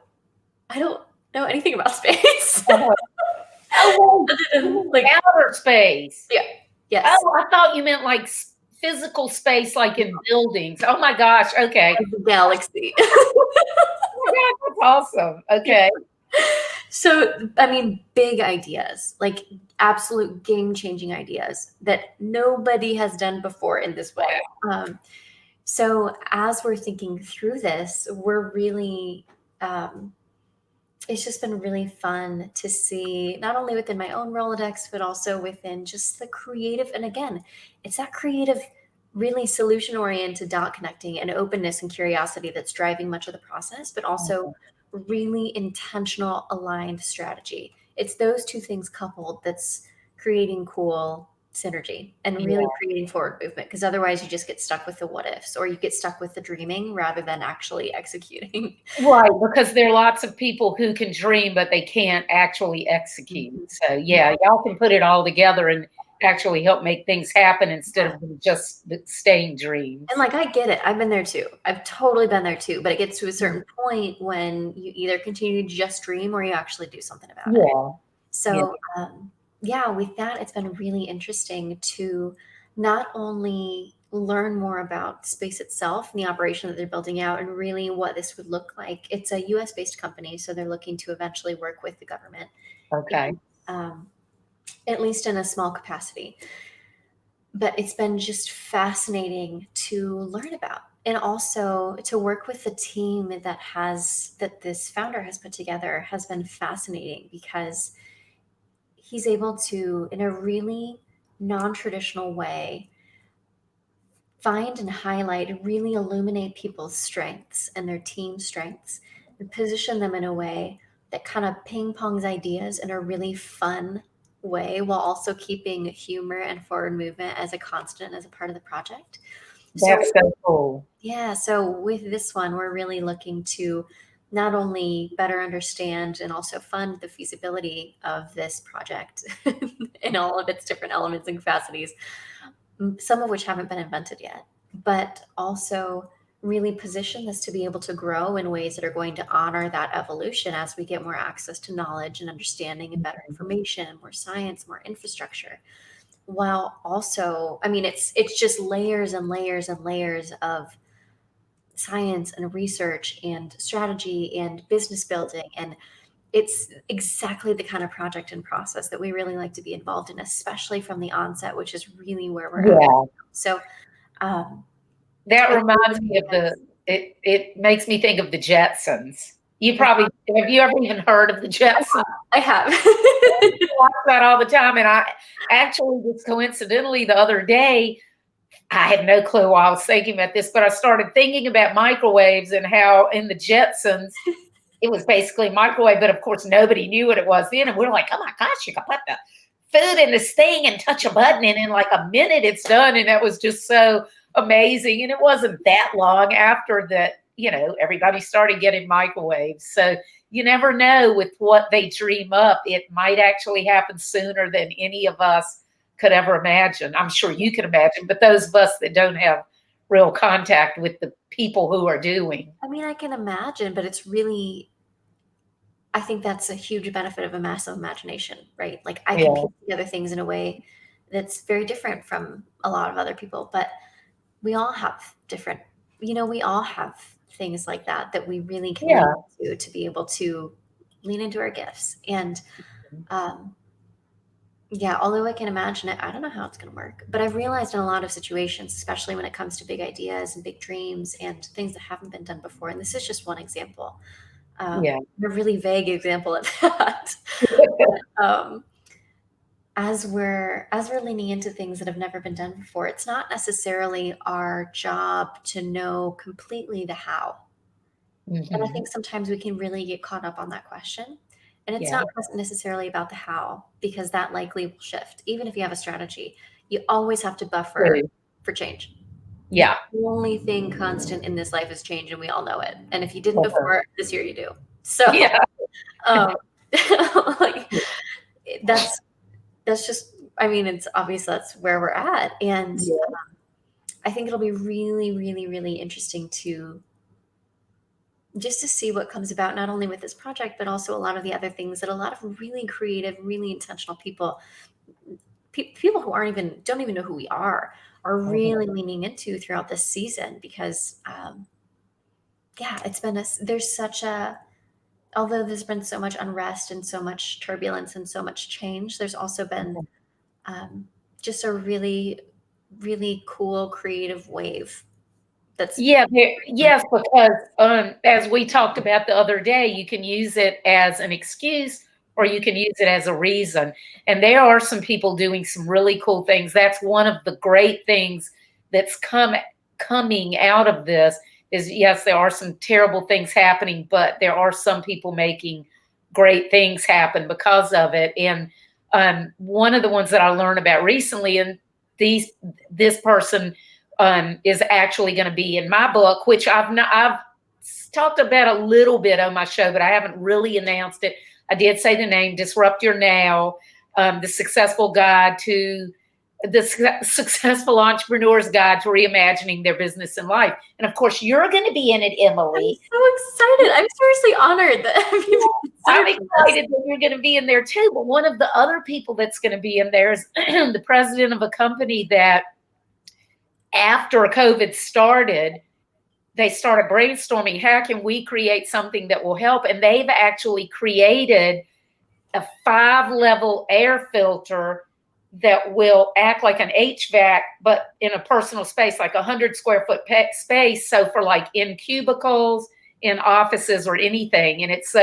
I don't know anything about space. Like outer space. Yeah. Yes. Oh, I thought you meant like physical space, like in buildings. Oh my gosh. Okay. Like the galaxy. That's awesome. Okay. So, I mean, big ideas, like absolute game-changing ideas that nobody has done before in this way. So as we're thinking through this, we're really, it's just been really fun to see, not only within my own Rolodex, but also within just the creative. And again, it's that creative, really solution-oriented dot connecting and openness and curiosity that's driving much of the process, but also really intentional, aligned strategy. It's those two things coupled that's creating cool synergy and really creating forward movement, because otherwise you just get stuck with the what ifs, or you get stuck with the dreaming rather than actually executing. Right, because there are lots of people who can dream, but they can't actually execute. So yeah, y'all can put it all together and actually help make things happen instead of just staying dreams. And like, I get it. I've been there too. I've totally been there too. But it gets to a certain point when you either continue to just dream or you actually do something about it. So with that, it's been really interesting to not only learn more about space itself and the operation that they're building out and really what this would look like. It's a US based company, so they're looking to eventually work with the government. Okay. At least in a small capacity. But it's been just fascinating to learn about, and also to work with the team that this founder has put together has been fascinating, because he's able to, in a really non-traditional way, find and highlight and really illuminate people's strengths and their team strengths and position them in a way that kind of ping pongs ideas in a really fun way, while also keeping humor and forward movement as a constant, as a part of the project. That's so cool. Yeah. So with this one, we're really looking to not only better understand and also fund the feasibility of this project in all of its different elements and capacities, some of which haven't been invented yet, but also really position this to be able to grow in ways that are going to honor that evolution as we get more access to knowledge and understanding and better information, more science, more infrastructure. While also, I mean, it's just layers and layers and layers of science and research and strategy and business building and it's exactly the kind of project and process that we really like to be involved in, especially from the onset, which is really where we're at. So that reminds me of it makes me think of the Jetsons. Have you ever even heard of the Jetsons? I have. I watch that all the time. And I actually, just coincidentally, the other day, I had no clue why I was thinking about this, but I started thinking about microwaves and how in the Jetsons, it was basically a microwave, but of course nobody knew what it was then. And we're like, oh my gosh, you can put the food in this thing and touch a button and in like a minute it's done. And that was just so amazing. And it wasn't that long after that, everybody started getting microwaves. So you never know with what they dream up. It might actually happen sooner than any of us could ever imagine. I'm sure you can imagine, but those of us that don't have real contact with the people who are doing. I mean, I can imagine, but it's really, I think that's a huge benefit of a massive imagination, right? Like I can piece together things in a way that's very different from a lot of other people, but we all have different, we all have things like that we really can lean into to be able to lean into our gifts. And although I can imagine it, I don't know how it's going to work. But I've realized in a lot of situations, especially when it comes to big ideas and big dreams and things that haven't been done before, and this is just one example, a really vague example of that. As we're leaning into things that have never been done before, it's not necessarily our job to know completely the how. And I think sometimes we can really get caught up on that question. And it's not necessarily about the how, because that likely will shift. Even if you have a strategy, you always have to buffer for change. Yeah. The only thing constant in this life is change, and we all know it. And if you didn't before, this year you do. So like, that's just, I mean, it's obvious that's where we're at. And I think it'll be really, really, really interesting to see what comes about, not only with this project, but also a lot of the other things that a lot of really creative, really intentional people who don't even know who we are really leaning into throughout this season. Because it's been although there's been so much unrest and so much turbulence and so much change, there's also been just a really, really cool creative wave. Yes, because as we talked about the other day, you can use it as an excuse or you can use it as a reason. And there are some people doing some really cool things. That's one of the great things that's coming out of this is, yes, there are some terrible things happening, but there are some people making great things happen because of it. And one of the ones that I learned about recently, and this person is actually going to be in my book, which I've talked about a little bit on my show, but I haven't really announced it. I did say the name, Disrupt Your Now, the Successful Entrepreneur's Guide to Reimagining Their Business and Life. And of course, you're going to be in it, Emily. I'm so excited. I'm seriously honored that I'm excited that you're going to be in there too. But one of the other people that's going to be in there is the president of a company that, after COVID started, they started brainstorming, how can we create something that will help? And they've actually created a 5-level air filter that will act like an HVAC, but in a personal space, like 100 square foot space. So for like in cubicles, in offices or anything. And it's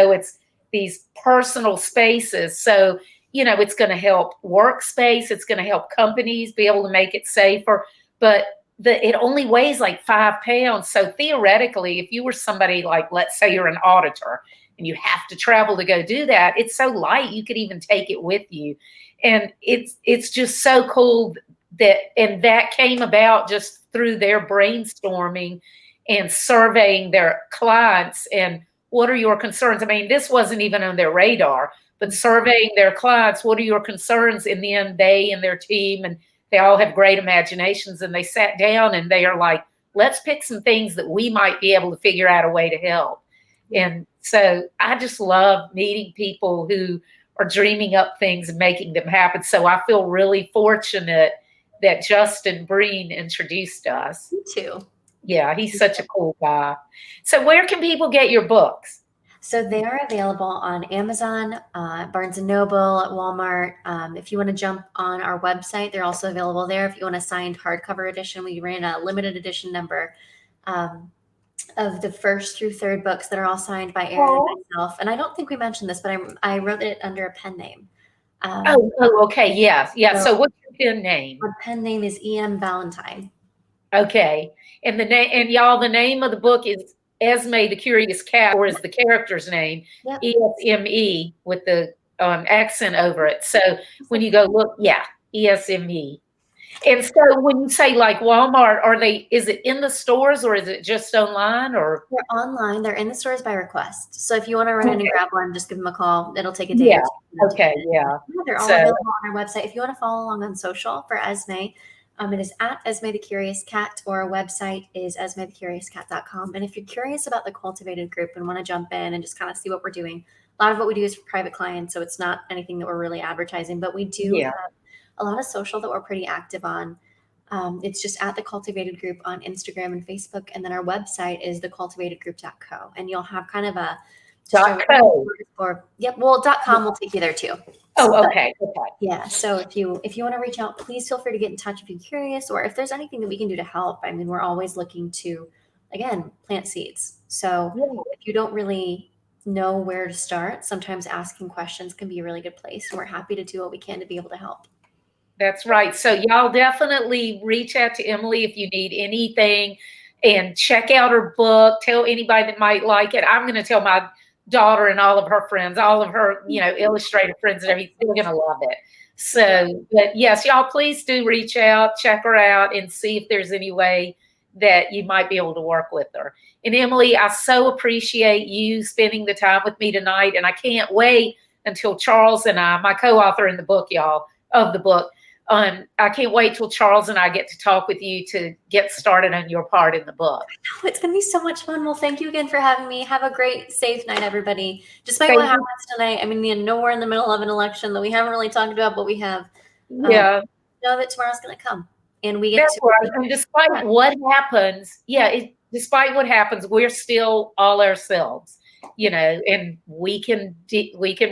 these personal spaces. So, it's going to help workspace. It's going to help companies be able to make it safer. But it only weighs like 5 pounds. So theoretically, if you were somebody like, let's say you're an auditor and you have to travel to go do that, it's so light, you could even take it with you. And it's just so cool that came about just through their brainstorming and surveying their clients and what are your concerns? I mean, this wasn't even on their radar, but surveying their clients, what are your concerns? And then they and their team, and they all have great imaginations, and they sat down and they are like, let's pick some things that we might be able to figure out a way to help. And so I just love meeting people who are dreaming up things and making them happen. So I feel really fortunate that Justin Breen introduced us. Me too. Yeah, he's such a cool guy. So where can people get your books? So they are available on Amazon, Barnes & Noble, Walmart. If you want to jump on our website, they're also available there. If you want a signed hardcover edition, we ran a limited edition number of the first through third books that are all signed by Erin and myself. And I don't think we mentioned this, but I wrote it under a pen name. Okay. Yes. So what's your pen name? My pen name is E.M. Valentine. Okay. And the name, and y'all, the name of the book is Esmè the Curious Cat, or is the character's name Esme with the accent over it. So when you go look, Esme. And so when you say like Walmart, is it in the stores or is it just online, or? They're online. They're in the stores by request. So if you want to run in and grab one, just give them a call. It'll take a day or two. Okay. Yeah. They're all available on our website. If you want to follow along on social for Esmè, it is at Esmè the Curious Cat, or our website is esmethecuriouscat.com. And if you're curious about the Cultivated Group and want to jump in and just kind of see what we're doing, a lot of what we do is for private clients, so it's not anything that we're really advertising, but we do have a lot of social that we're pretty active on. It's just at the Cultivated Group on Instagram and Facebook, and then our website is thecultivatedgroup.co, and you'll have kind of a .co. .com will take you there too. Okay. Yeah. So if you want to reach out, please feel free to get in touch if you're curious, or if there's anything that we can do to help. I mean, we're always looking to, again, plant seeds. So if you don't really know where to start, sometimes asking questions can be a really good place, and we're happy to do what we can to be able to help. That's right. So y'all definitely reach out to Emily if you need anything, and check out her book. Tell anybody that might like it. I'm going to tell my daughter and all of her friends, all of her, illustrator friends and everything. They're going to love it. So, but yes, y'all please do reach out, check her out, and see if there's any way that you might be able to work with her. And Emily, I so appreciate you spending the time with me tonight. And I can't wait until Charles and I, my co-author in the book, y'all, of the book, I can't wait till Charles and I get to talk with you to get started on your part in the book. Oh, it's going to be so much fun. Well, thank you again for having me. Have a great, safe night, everybody. Despite what happens tonight, I mean, you know, we're in the middle of an election that we haven't really talked about, but we have. Know that tomorrow's going to come, and we get And despite what happens, despite what happens, we're still all ourselves, and we can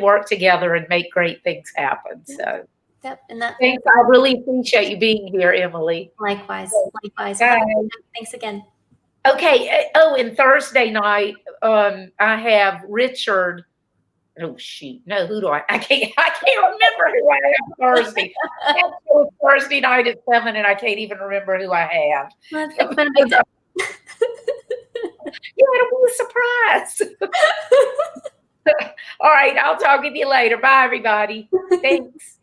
work together and make great things happen. So. And thanks. I really appreciate you being here, Emily. Likewise. Thanks again. Okay. And Thursday night, I have Richard. Oh shoot! No, who do I can't remember who I have Thursday. Thursday night at 7, and I can't even remember who I have. It's been a big day. It'll be a surprise. All right, I'll talk with you later. Bye, everybody. Thanks.